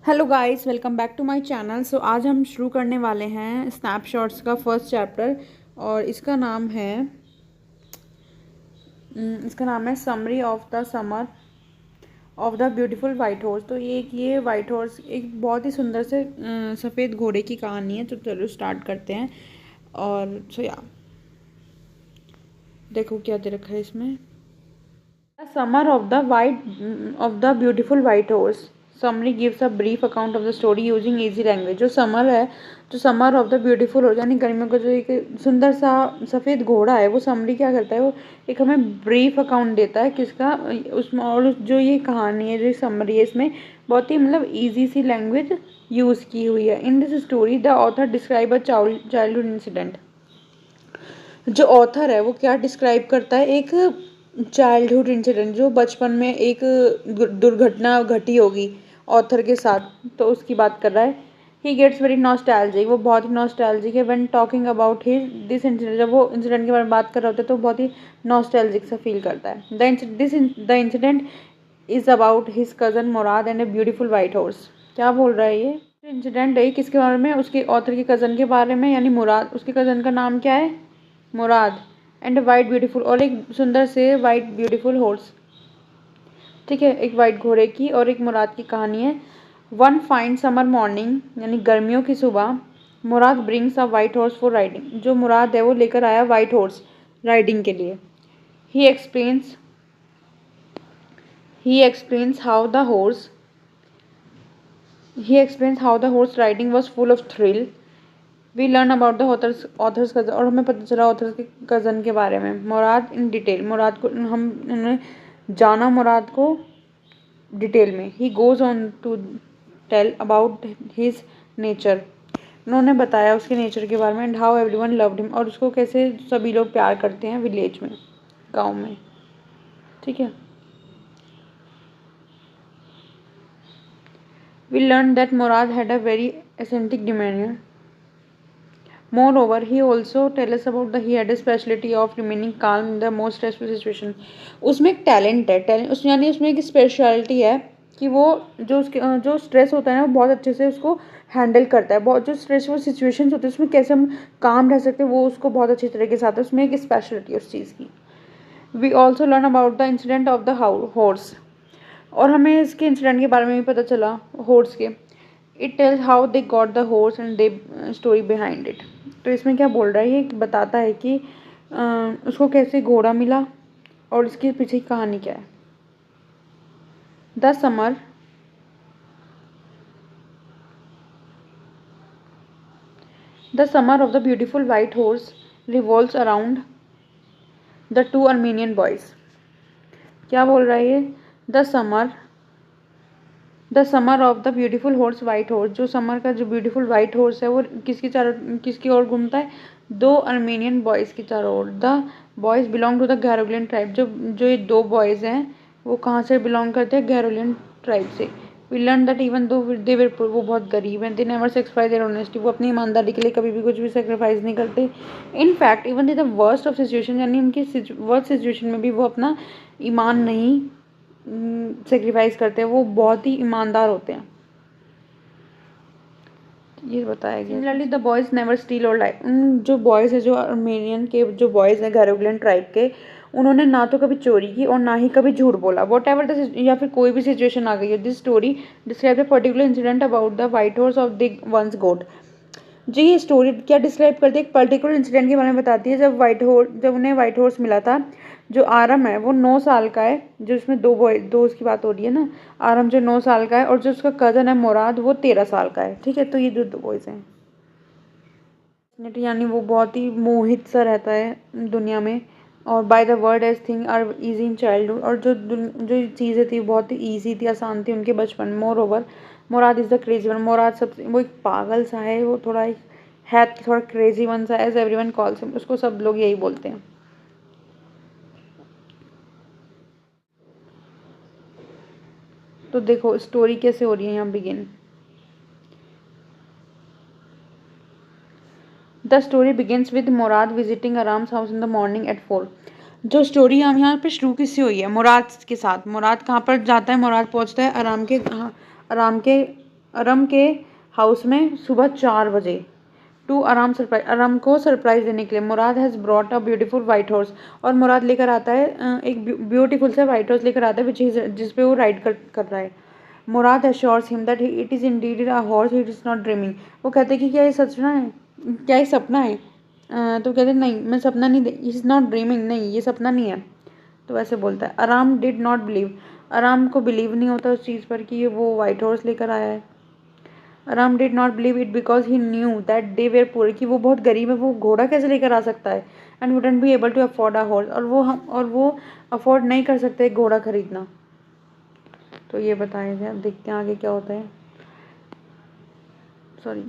Hello guys, welcome back to my channel. So आज हम शुरू करने वाले हैं स्नैपशॉट्स का फर्स्ट चैप्टर और इसका नाम है summary of the summer of the beautiful white horse. तो ये वाइट हॉर्स एक बहुत ही सुंदर से सफ़ेद घोड़े की कहानी है। तो चलो स्टार्ट करते हैं। और देखो क्या दे रखा है इसमें। The summer of the beautiful white horse. Summary gives a brief account of the story using easy language. जो समर ऑफ द ब्यूटीफुल हो यानी गर्मियों का जो एक सुंदर सा सफ़ेद घोड़ा है, वो समरी क्या करता है, वो एक हमें ब्रीफ अकाउंट देता है किसका, उसमें। और जो ये कहानी है, जो समरी है, इसमें बहुत ही मतलब ईजी सी लैंग्वेज यूज़ की हुई है। In this story the author describe a childhood incident. जो ऑथर है वो क्या डिस्क्राइब करता है, एक चाइल्डहुड इंसिडेंट जो बचपन में एक दुर्घटना घटी होगी ऑथर के साथ, तो उसकी बात कर रहा है। ही गेट्स वेरी नॉस्टैल्जिक, वो बहुत ही नॉस्टैल्जिक है when talking about his this incident. जब वो इंसिडेंट के बारे में बात कर रहे होते हैं तो बहुत ही नॉस्टैल्जिक सा फील करता है। The incident is about his cousin Murad and a beautiful white horse. क्या बोल रहा है ये इंसिडेंट है, किसके बारे में, उसके ऑथर के कज़न के बारे में, यानी मुराद। उसके कज़न का नाम क्या है, मुराद। एंड वाइट ब्यूटीफुल, और एक सुंदर से वाइट ब्यूटीफुल हॉर्स। ठीक है, एक वाइट घोड़े की और एक मुराद की कहानी है। वन फाइन समर मॉर्निंग, यानी गर्मियों की सुबह, Murad brings a white horse for riding. जो मुराद है वो लेकर आया वाइट हॉर्स राइडिंग के लिए। He explains he explains how the horse he explains how the horse riding was full of thrill. We learn about the author's cousin, और हमें पता चला ऑथर्स के कज़न के बारे में। मुराद इन डिटेल, मुराद को हमने जाना, मुराद को डिटेल में। He goes on to tell about his nature, उन्होंने बताया उसके नेचर के बारे में। And how everyone loved him, और उसको कैसे सभी लोग प्यार करते हैं विलेज में, गाँव में। ठीक है। We learn that Murad had a very eccentric demeanour. Moreover, he also tell us about he had a specialty of remaining calm in the most stressful situation. उसमें एक टैलेंट है, टैलेंट उस यानी उसमें एक स्पेशलिटी है कि वो जो स्ट्रेस होता है ना, वो बहुत अच्छे से उसको हैंडल करता है। बहुत जो स्ट्रेसफुल सिचुएशंस होते हैं उसमें कैसे हम काम रह सकते हैं, वो उसको बहुत अच्छी तरीके से आता है। उसमें एक स्पेशलिटी है उस चीज़ की। We also learn about the incident of the horse, और हमें इसके इंसिडेंट के बारे में भी पता चला हॉर्स के। It tells how they got the horse and they story behind it. तो इसमें क्या बोल रहा है, ये बताता है कि उसको कैसे घोड़ा मिला और इसके पीछे की कहानी क्या है। The summer the summer of the beautiful white horse revolves around the two Armenian boys. क्या बोल रहा है ये, the summer of the beautiful horse white horse. जो समर का जो ब्यूटीफुल वाइट हॉर्स है वो किसकी ओर घूमता है, दो अर्मेनियन बॉयज़ की चारों ओर। The boys belong to the Garoghlanian tribe. जो ये दो बॉयज़ हैं वो कहाँ से बिलोंग करते हैं, गैरोलियन ट्राइब से। We learn that even though they were poor, वो बहुत गरीब हैं, they never sacrifice their honesty, वो अपनी ईमानदारी के लिए कभी भी कुछ भी सेक्रीफाइस नहीं करते। In fact even in the worst of situation, यानी उनकी वर्स्ट सिचुएशन में भी वो अपना ईमान नहीं सेक्रीफाइस करते हैं, वो बहुत ही ईमानदार होते हैं, ये बताया गया। Similarly the boys never steel और लाई। उन जो बॉयज़ है, जो अर्मेनियन के जो बॉयज़ हैं गैरोलियन ट्राइब के, उन्होंने ना तो कभी चोरी की और ना ही कभी झूठ बोला। वॉट एवर द, या फिर कोई भी सिचुएशन आ गई है। This story describe the particular incident about the white horse of the once goat. जी ये स्टोरी क्या डिस्क्राइब करती है, एक पर्टिकुलर इंसिडेंट के बारे में बताती है। जब उन्हें वाइट हॉर्स मिला था। जो आरम है वो 9 साल का है, जो इसमें दो उसकी बात हो रही है ना। आरम जो 9 साल का है, और जो उसका कज़न है मुराद वो 13 साल का है। ठीक है, तो ये जो दो बॉयज़ हैं, यानी वो बहुत ही मोहित सा रहता है दुनिया में। और by the word as thing are easy in childhood, और जो चीज़ें थी बहुत ही ईजी थी, आसान थी उनके बचपन में। Moreover Murad is the crazy one. मुराद सबसे वो एक पागल सा है, वो थोड़ा क्रेजी वन सा, एज एवरीवन कॉल्स हिम, उसको सब लोग यही बोलते हैं। तो देखो स्टोरी कैसे हो रही है यहाँ begin. The story begins with Murad visiting Aram's house in the morning at 4। जो स्टोरी हम यहाँ पे शुरू किससे हुई है, मुराद के साथ। मुराद कहाँ पर जाता है, मुराद पहुँचता है आराम के अरम के हाउस में सुबह 4 बजे टू अरम को सरप्राइज देने के लिए। Murad has brought a beautiful white horse, और मुराद लेकर आता है एक ब्यूटीफुल से वाइट हॉर्स लेकर आता है विच इज जिस पे वो राइड कर रहा है। Murad assures him that it is indeed a horse, it is not dreaming. वो कहते हैं कि क्या ये सचना है, क्या ये सपना है? तो कहते हैं नहीं, मैं सपना नहीं, इज़ नॉट ड्रीमिंग, नहीं ये सपना नहीं है। तो ऐसे बोलता है। आराम डिड नॉट बिलीव, आराम को बिलीव नहीं होता उस चीज़ पर कि वो वाइट हॉर्स लेकर आया है। आराम did not believe it because he knew that they were poor, कि वो बहुत गरीब है, वो घोड़ा कैसे लेकर आ सकता है। And wouldn't be able to afford a horse, और वो अफोर्ड नहीं कर सकते एक घोड़ा खरीदना। तो ये बताया गया, देखते हैं आगे क्या होता है। Sorry.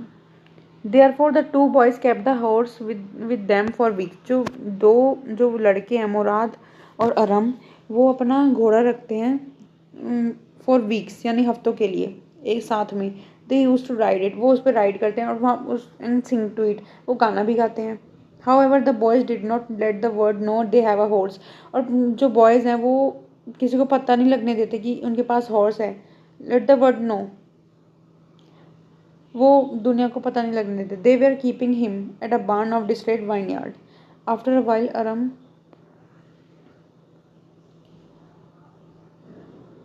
Therefore the two boys kept the horse with them for weeks. जो लड़के हैं मुराद और अरम, वो अपना घोड़ा रखते हैं फॉर वीक्स यानी हफ्तों के लिए एक साथ में। दे यूज टू राइड इट, वो उस पर राइड करते हैं और वहाँ उस एंड सिंग टू इट, वो गाना भी गाते हैं। However the boys did not let the world know they have a horse. और जो बॉयज़ हैं वो किसी को पता नहीं लगने देते कि उनके पास हॉर्स है। लेट द वर्ल्ड नो, वो दुनिया को पता नहीं लगने देते। They were keeping him at a barn of distant vineyard. After a while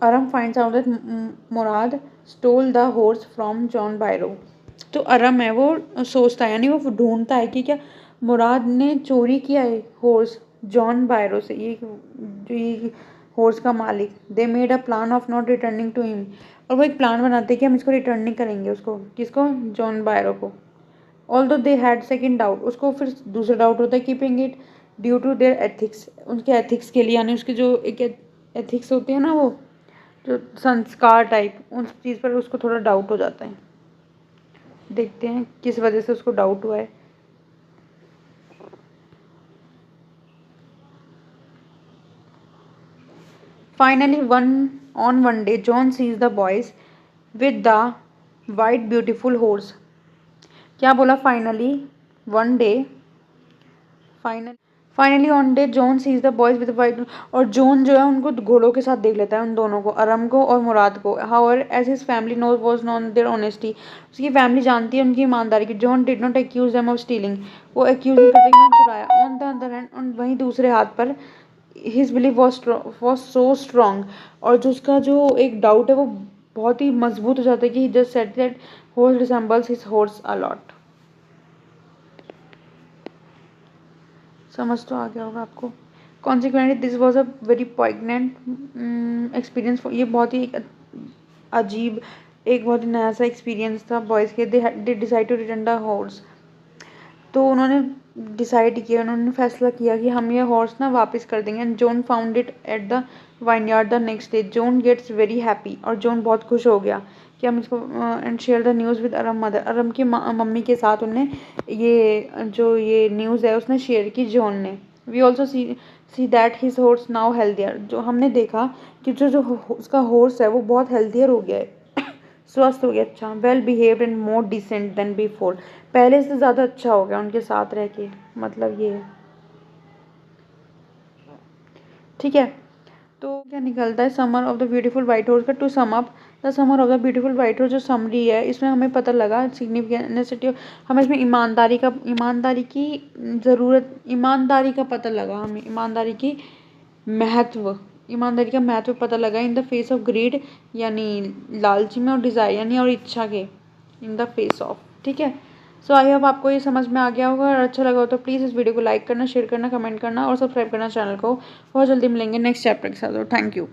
Aram finds out that Murad stole the horse from John Byro. तो अरम है वो सोचता है, यानी वो ढूंढता है कि क्या मुराद ने चोरी किया है हॉर्स जॉन बायरो से, ये हॉर्स का मालिक। They made a plan of not returning to him, और वो एक प्लान बनाते हैं कि हम इसको रिटर्न नहीं करेंगे, उसको किसको, जॉन बायरो को। Although they had second doubt, उसको फिर दूसरा डाउट होता है keeping it due to their ethics, उनके एथिक्स के लिए, यानी उसके जो एक एथिक्स होते हैं ना, वो जो संस्कार टाइप, उस चीज़ पर उसको थोड़ा डाउट हो जाता है। देखते हैं किस वजह से उसको डाउट हुआ है। Finally one day John sees the boys with the white beautiful horse। क्या बोला? Finally one day, finally on day John sees the boys with white, और जॉन जो है उनको घोड़ों के साथ देख लेता है, उन दोनों को, अरम को और मुराद को। However as his family know was known their honesty, उसकी फैमिली जानती है उनकी ईमानदारी की। John did not accuse them of stealing, वो एक्यूज नहीं करते कि उन्होंने चुराया। ऑन द अदर हैंड, वहीं दूसरे हाथ पर his believe was so strong, और जो उसका जो एक डाउट है वो बहुत ही मजबूत हो जाता है कि he just said that horse resembles his horse a lot. समझ तो आ गया होगा आपको। Consequently this was a very poignant experience, ये बहुत ही अजीब, एक बहुत ही नया सा एक्सपीरियंस था बॉयज़ के। They decide to return the horse, तो उन्होंने डिसाइड किया, उन्होंने फैसला किया कि हम ये हॉर्स ना वापस कर देंगे। And John found it at the vineyard the next day. John gets very happy, और जॉन बहुत खुश हो गया कि हम इसको, and share the news with Aram mother, Aram की मम्मी के साथ उनने ये न्यूज़ है उसने शेयर की जॉन ने। We also see that his horse now healthier, जो हमने देखा कि जो उसका हॉर्स है वो बहुत हेल्थियर हो गया है, स्वस्थ हो गया, अच्छा, well behaved and more decent than before, पहले से ज़्यादा अच्छा हो गया उनके साथ रह के, मतलब ये है। ठीक है, तो क्या निकलता है summer of the beautiful white horse का। To sum up, the summer of the beautiful white horse जो समरी है, इसमें हमें पता लगा सिग्निफिकेंसिटी, हमें इसमें ईमानदारी का पता लगा, हमें महत्व ईमानदारी का महत्व पता लगा। In the face of greed, यानी लालची में, और डिज़ायर यानी और इच्छा के, इन द फेस ऑफ। ठीक है, सो आई होप आपको ये समझ में आ गया होगा, और अच्छा लगा हो तो प्लीज़ इस वीडियो को लाइक करना, शेयर करना, कमेंट करना और सब्सक्राइब करना चैनल को। बहुत जल्दी मिलेंगे नेक्स्ट चैप्टर के साथ, और थैंक यू।